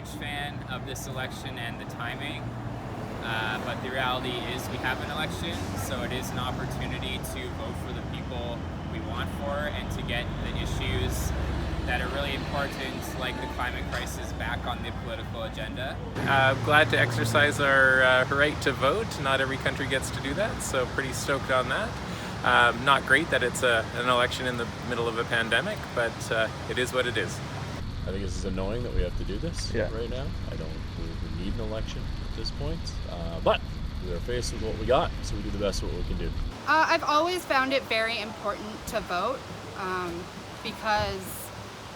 huge fan of this election and the timing, but the reality is we have an election, so it is an opportunity to vote for the people we want for and to get the issues that are really important, like the climate crisis, back on the political agenda. Glad to exercise our right to vote. Not every country gets to do that, so pretty stoked on that. Not great that it's an election in the middle of a pandemic, but it is what it is. I think this is annoying that we have to do this right now. I don't believe we need an election at this point, but we are faced with what we got, so we do the best of what we can do. I've always found it very important to vote because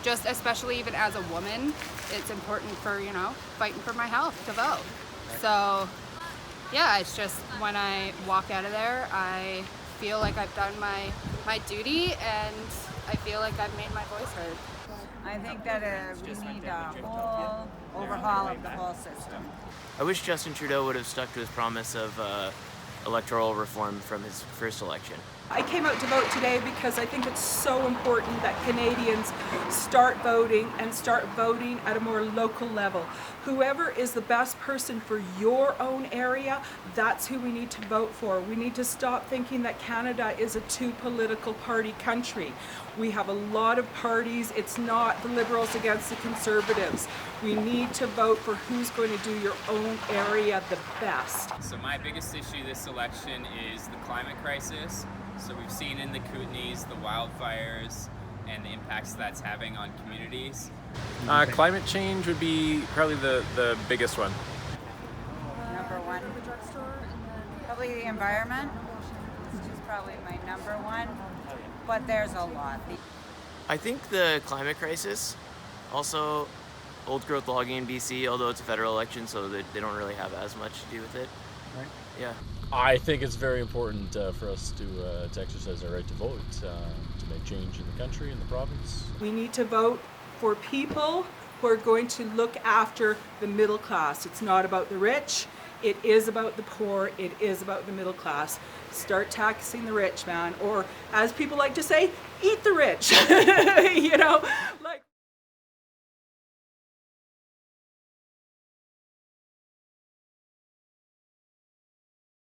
just especially even as a woman, it's important for, fighting for my health to vote. So yeah, it's just when I walk out of there, I feel like I've done my duty and I feel like I've made my voice heard. I think that we need a whole overhaul of the whole system. I wish Justin Trudeau would have stuck to his promise of electoral reform from his first election. I came out to vote today because I think it's so important that Canadians start voting and start voting at a more local level. Whoever is the best person for your own area, that's who we need to vote for. We need to stop thinking that Canada is a two political party country. We have a lot of parties. It's not the Liberals against the Conservatives. We need to vote for who's going to do your own area the best. So my biggest issue this election is the climate crisis. So we've seen in the Kootenays the wildfires and the impacts that's having on communities. Climate change would be probably the biggest one. Number one. Probably the environment, which is probably my number one, but there's a lot. I think the climate crisis, also old growth logging in BC, although it's a federal election, so they don't really have as much to do with it. Right. Yeah. I think it's very important for us to exercise our right to vote, to make change in the country and the province. We need to vote for people who are going to look after the middle class. It's not about the rich. It is about the poor. It is about the middle class. Start taxing the rich, man. Or as people like to say, eat the rich.